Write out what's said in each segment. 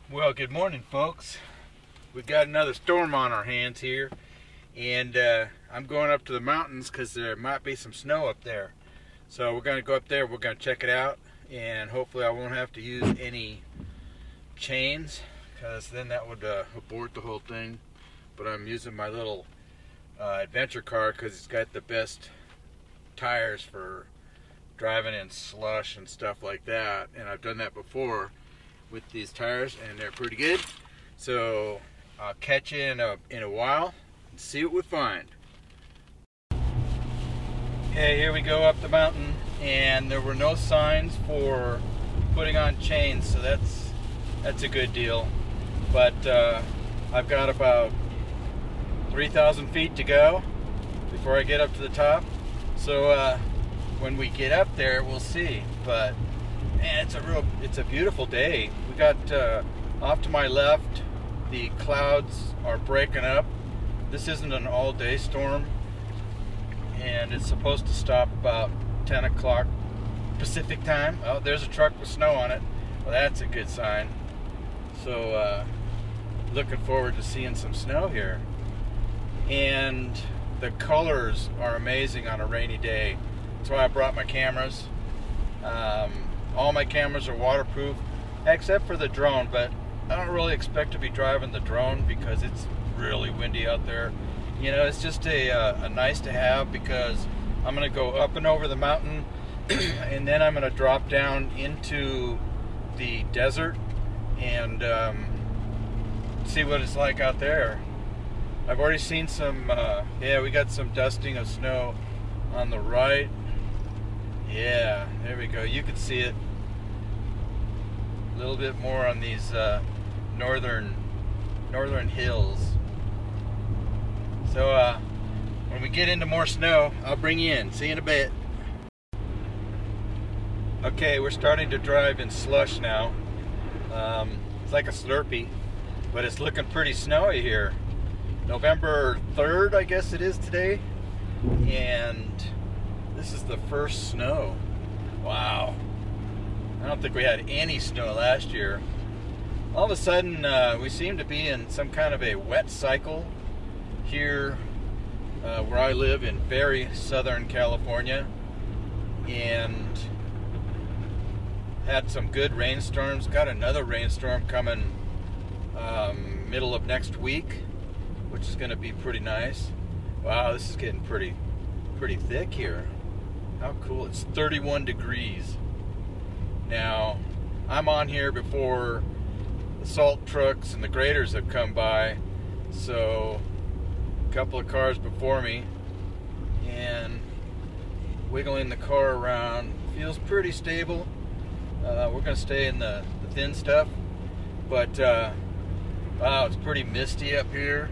Well, good morning, folks. We've got another storm on our hands here, and I'm going up to the mountains because there might be some snow up there. So we're going to go up there, we're going to check it out, and hopefully I won't have to use any chains, because then that would abort the whole thing. But I'm using my little adventure car because it's got the best tires for driving in slush and stuff like that, and I've done that before with these tires and they're pretty good. So I'll catch you in a while and see what we find. Okay, here we go up the mountain, and there were no signs for putting on chains, so that's a good deal. But I've got about 3,000 feet to go before I get up to the top. So when we get up there, we'll see. But man, it's a beautiful day. We got off to my left, the clouds are breaking up. This isn't an all-day storm, and it's supposed to stop about 10 o'clock Pacific time. Oh, there's a truck with snow on it. Well, that's a good sign. So looking forward to seeing some snow here. And the colors are amazing on a rainy day. That's why I brought my cameras. All my cameras are waterproof, except for the drone, but I don't really expect to be driving the drone because it's really windy out there. You know, it's just a nice to have, because I'm going to go up and over the mountain and then I'm going to drop down into the desert and see what it's like out there. I've already seen some, yeah, we got some dusting of snow on the right. Yeah, there we go. You can see it a little bit more on these northern hills. So when we get into more snow, I'll bring you in. See you in a bit. Okay, we're starting to drive in slush now. It's like a Slurpee, but it's looking pretty snowy here. November 3rd, I guess it is today, and this is the first snow. Wow. I don't think we had any snow last year. All of a sudden, we seem to be in some kind of a wet cycle here where I live in very southern California, and had some good rainstorms. Got another rainstorm coming middle of next week, which is going to be pretty nice. Wow, this is getting pretty thick here. How cool. It's 31 degrees. Now, I'm on here before the salt trucks and the graders have come by, so a couple of cars before me, and wiggling the car around feels pretty stable. We're going to stay in the thin stuff, but wow, it's pretty misty up here.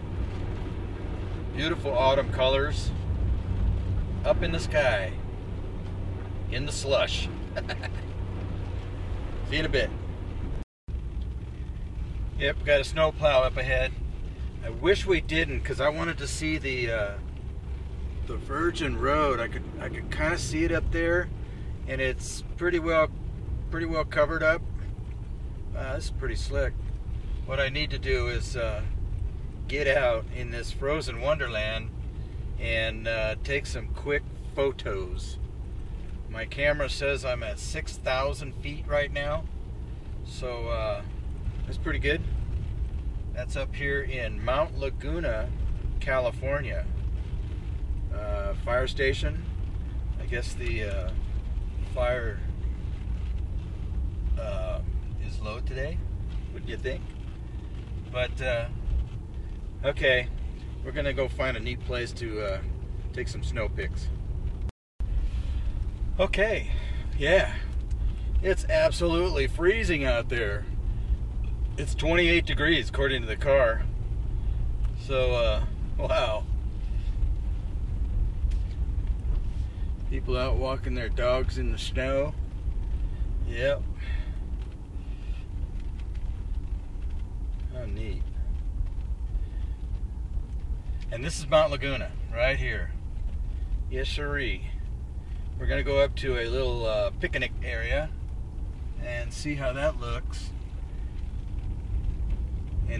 Beautiful autumn colors up in the sky, in the slush. See you in a bit. Yep, got a snow plow up ahead. I wish we didn't, because I wanted to see the Virgin Road. I could kind of see it up there, and it's pretty well covered up. This is pretty slick. What I need to do is get out in this frozen wonderland and take some quick photos. My camera says I'm at 6,000 feet right now, so that's pretty good. That's up here in Mount Laguna, California. Fire station. I guess the fire is low today. What do you think? But okay, we're gonna go find a neat place to take some snow pics. Okay, yeah, it's absolutely freezing out there. It's 28 degrees according to the car. So, wow. People out walking their dogs in the snow. Yep. How neat. And this is Mount Laguna, right here. Yes, sirree. We're going to go up to a little picnic area and see how that looks.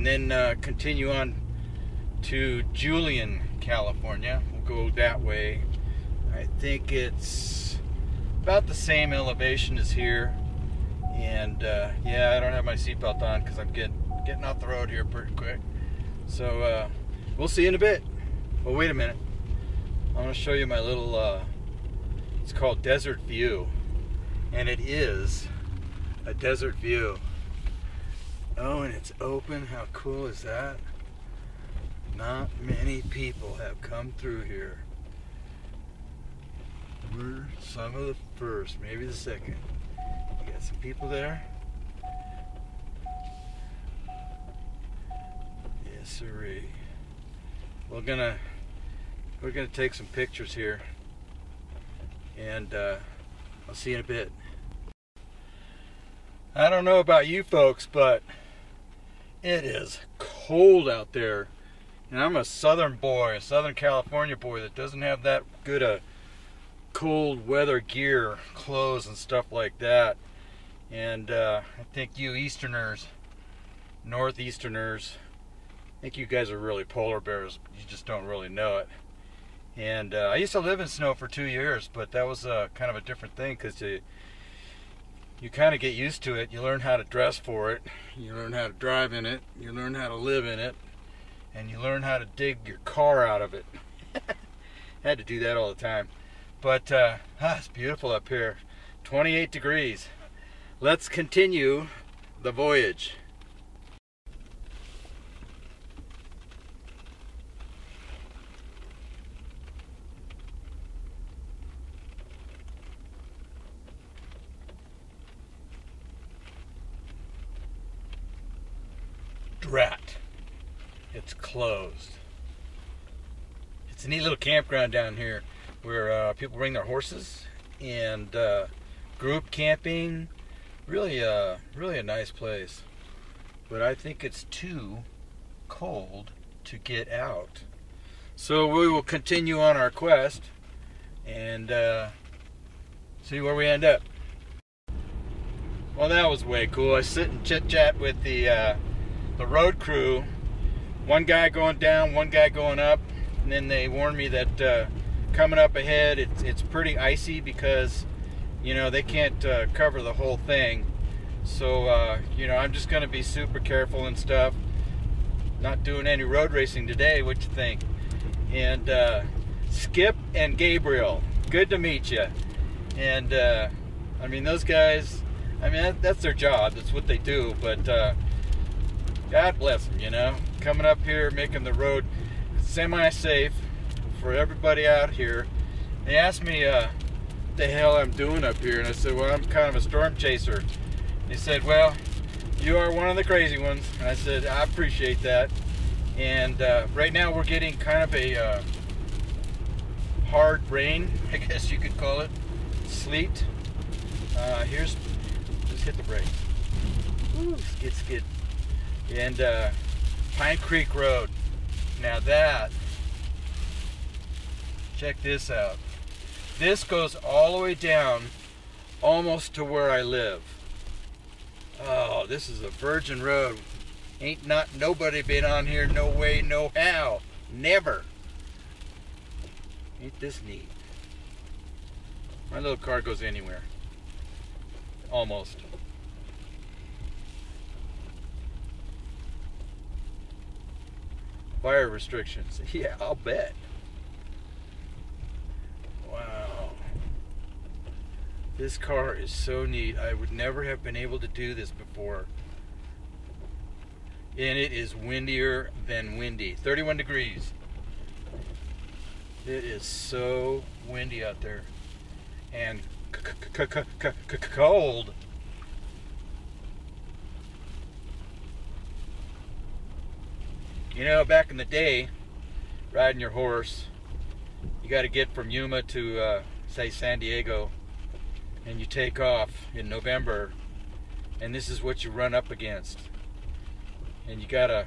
and then continue on to Julian, California. We'll go that way. I think it's about the same elevation as here. And yeah, I don't have my seatbelt on because I'm getting off the road here pretty quick. So we'll see you in a bit. Well, wait a minute. I want to show you my little, it's called Desert View. And it is a desert view. Oh, and it's open. How cool is that? Not many people have come through here. We're some of the first, maybe the second. You got some people there? Yes, sirree. We're gonna take some pictures here, and I'll see you in a bit. I don't know about you folks, but it is cold out there. And I'm a southern boy, a Southern California boy that doesn't have that good a cold weather gear, clothes and stuff like that. And I think you Easterners, Northeasterners, I think you guys are really polar bears. You just don't really know it. And I used to live in snow for 2 years, but that was kind of a different thing because you kind of get used to it. You learn how to dress for it. You learn how to drive in it. You learn how to live in it. And you learn how to dig your car out of it. Had to do that all the time. But it's beautiful up here. 28 degrees. Let's continue the voyage. Drat. It's closed. It's a neat little campground down here where people bring their horses and group camping. Really a nice place. But I think it's too cold to get out. So we will continue on our quest and see where we end up. Well, that was way cool. I sit and chit chat with the road crew. One guy going down, one guy going up, and then they warned me that coming up ahead, it's pretty icy because, you know, they can't cover the whole thing. So, you know, I'm just going to be super careful and stuff. Not doing any road racing today. What you think? And Skip and Gabriel, good to meet you. And I mean, those guys, I mean, that's their job. That's what they do. But God bless them, you know. Coming up here, making the road semi-safe for everybody out here. They asked me what the hell I'm doing up here, and I said, well, I'm kind of a storm chaser. They said, well, you are one of the crazy ones. And I said, I appreciate that. And right now we're getting kind of a hard rain, I guess you could call it, sleet. Just hit the brakes. Ooh, skid. And Pine Creek Road. Now that, check this out. This goes all the way down almost to where I live. Oh, this is a virgin road. Ain't nobody been on here, no way, no how. Never. Ain't this neat? My little car goes anywhere. Almost. Fire restrictions. Yeah, I'll bet. Wow. This car is so neat. I would never have been able to do this before. And it is windier than windy. 31 degrees. It is so windy out there. And cold. You know, back in the day, riding your horse, you got to get from Yuma to, say, San Diego, and you take off in November, and this is what you run up against. And you got to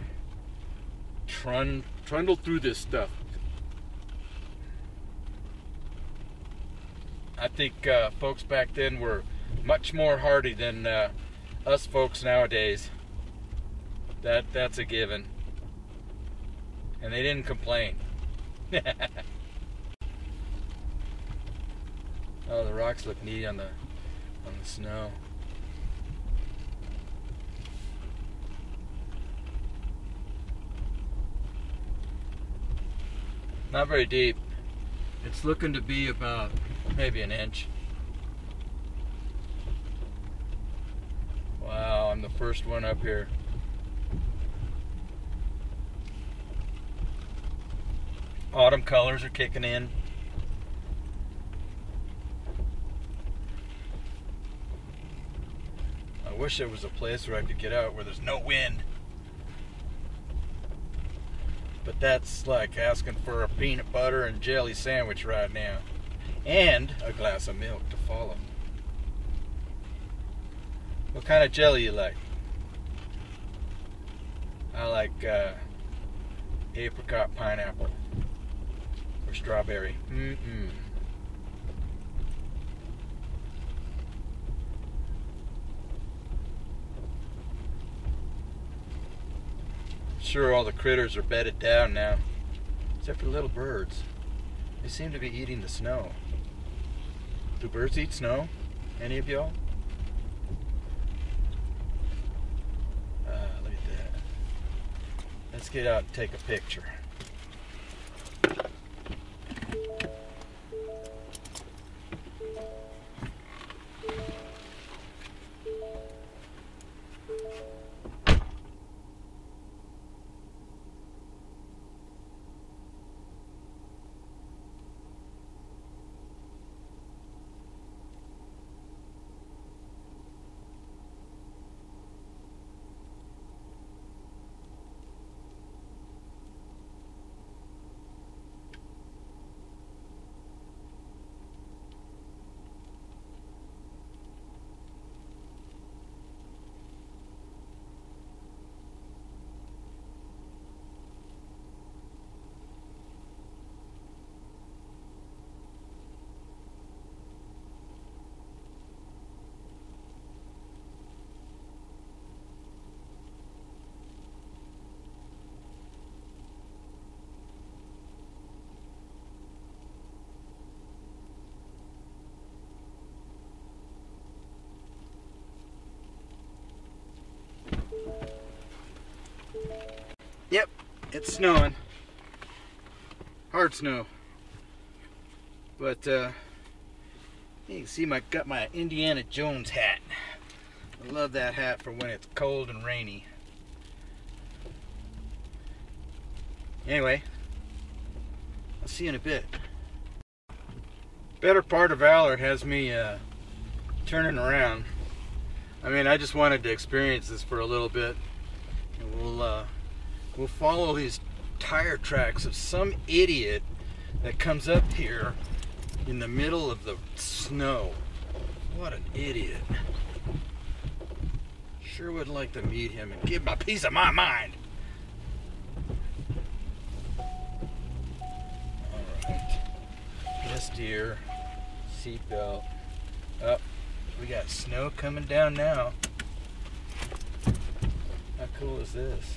trundle through this stuff. I think folks back then were much more hardy than us folks nowadays. That's a given. And they didn't complain. Oh, the rocks look neat on the snow. Not very deep. It's looking to be about maybe an inch. Wow, I'm the first one up here. Autumn colors are kicking in. I wish there was a place where I could get out where there's no wind. But that's like asking for a peanut butter and jelly sandwich right now. And a glass of milk to follow. What kind of jelly you like? I like apricot, pineapple, or strawberry. Sure, all the critters are bedded down now, except for the little birds. They seem to be eating the snow. Do birds eat snow? Any of y'all? Look at that. Let's get out and take a picture. Yep, it's snowing. Hard snow. But you can see got my Indiana Jones hat. I love that hat for when it's cold and rainy. Anyway, I'll see you in a bit. Better part of Valor has me turning around. I mean, I just wanted to experience this for a little bit. And we'll follow these tire tracks of some idiot that comes up here in the middle of the snow. What an idiot. Sure would like to meet him and give him a piece of my mind. Alright. Yes, dear. Seatbelt. Oh, we got snow coming down now. How cool is this?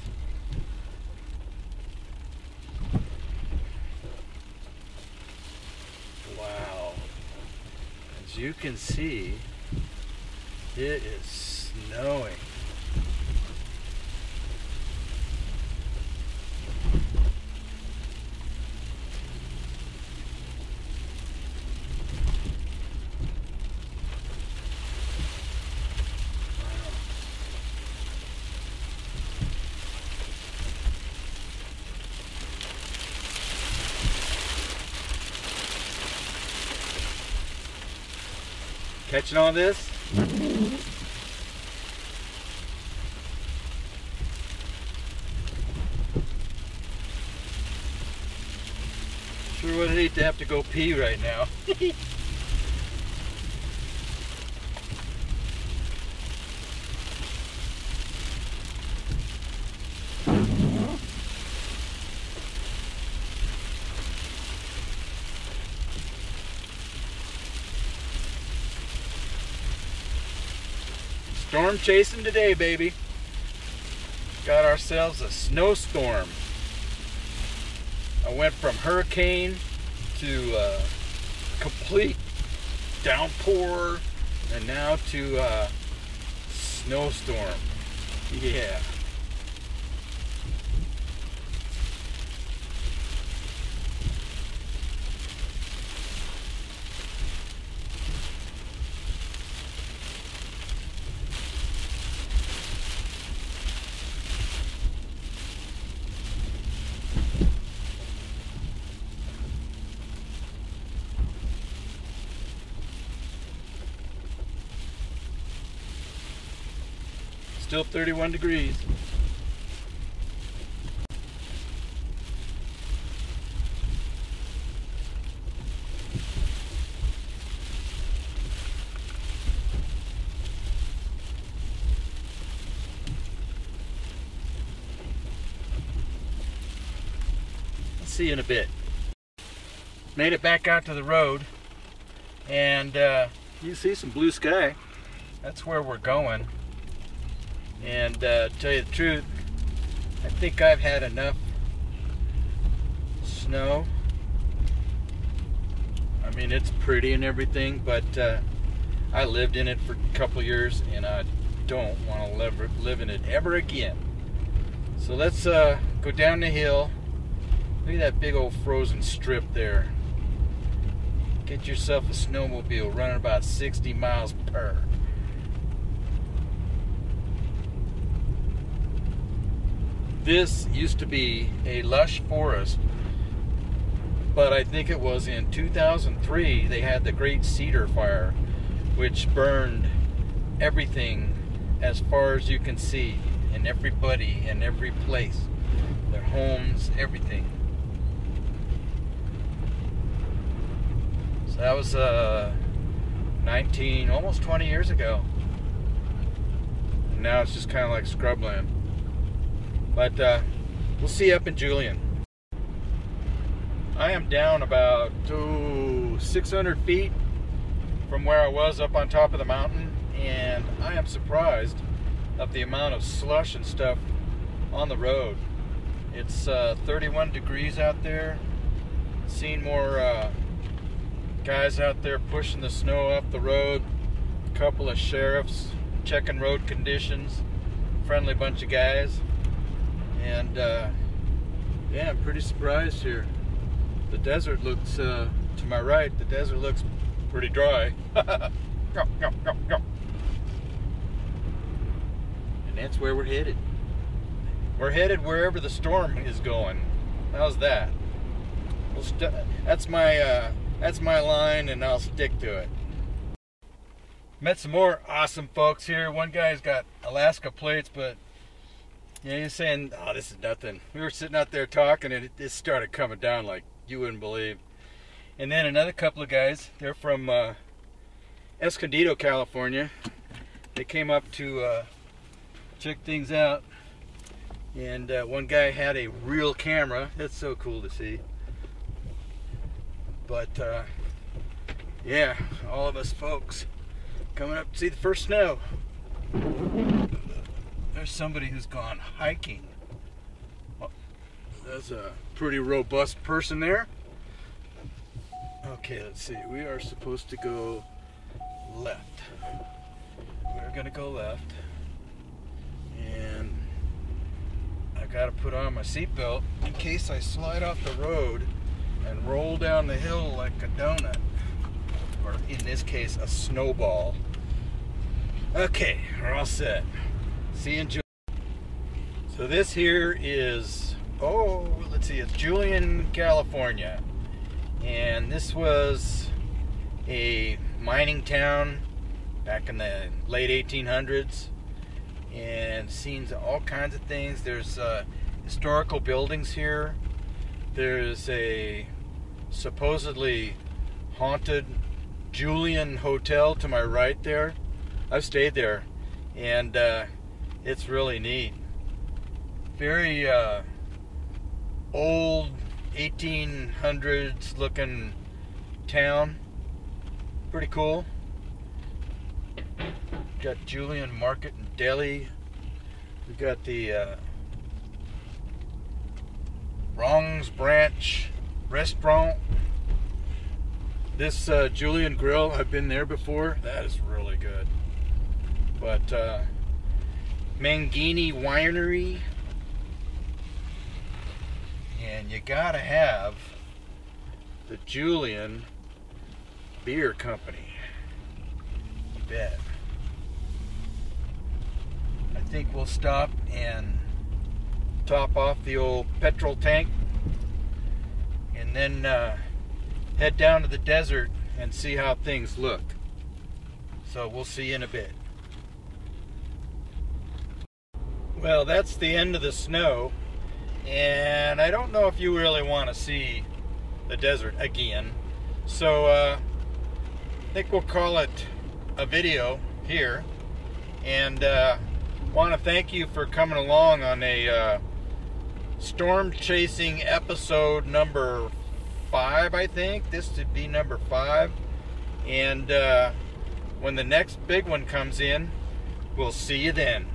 Wow. As you can see, it is snowing. Catching all this? Sure would hate to have to go pee right now. Storm chasing today, baby. got ourselves a snowstorm. I went from hurricane to complete downpour, and now to snowstorm. Yeah. Still 31 degrees. I'll see you in a bit. Made it back out to the road, and you see some blue sky. That's where we're going. And to tell you the truth, I think I've had enough snow. I mean, it's pretty and everything, but I lived in it for a couple years, and I don't want to live in it ever again. So let's go down the hill. Look at that big old frozen strip there. Get yourself a snowmobile running about 60 miles per hour. This used to be a lush forest, but I think it was in 2003 they had the Great Cedar Fire, which burned everything as far as you can see, and everybody in every place, their homes, everything. So that was 19, almost 20 years ago. And now it's just kind of like scrubland. But we'll see you up in Julian. I am down about 600 feet from where I was up on top of the mountain, and I am surprised of the amount of slush and stuff on the road. It's 31 degrees out there. Seen more guys out there pushing the snow off the road. A couple of sheriffs checking road conditions. Friendly bunch of guys. And yeah, I'm pretty surprised here. The desert looks, to my right, the desert looks pretty dry. And that's where we're headed. We're headed wherever the storm is going. How's that? That's my line, and I'll stick to it. Met some more awesome folks here. One guy's got Alaska plates, but yeah, he's saying, oh, this is nothing. We were sitting out there talking, and it started coming down like you wouldn't believe. And then another couple of guys, they're from Escondido, California. They came up to check things out. And one guy had a real camera. That's so cool to see. But yeah, all of us folks coming up to see the first snow. There's somebody who's gone hiking. Well, that's a pretty robust person there. Okay, let's see. We are supposed to go left. We're gonna go left. And I gotta put on my seatbelt in case I slide off the road and roll down the hill like a donut. Or in this case, a snowball. Okay, we're all set. See you in Julian. So this here is, let's see, it's Julian, California. And this was a mining town back in the late 1800s. And seen all kinds of things. There's historical buildings here. There's a supposedly haunted Julian hotel to my right there. I've stayed there, and it's really neat. Very old 1800s looking town. Pretty cool. Got Julian Market and Deli. We got the Wrong's Branch Restaurant. This Julian Grill, I've been there before. That is really good. But Mangini Winery, and you gotta have the Julian Beer Company. You bet. I think we'll stop and top off the old petrol tank, and then head down to the desert and see how things look. So we'll see you in a bit. Well, that's the end of the snow, and I don't know if you really want to see the desert again, so I think we'll call it a video here, and want to thank you for coming along on a storm chasing episode number 5. I think this would be number 5, and when the next big one comes in, we'll see you then.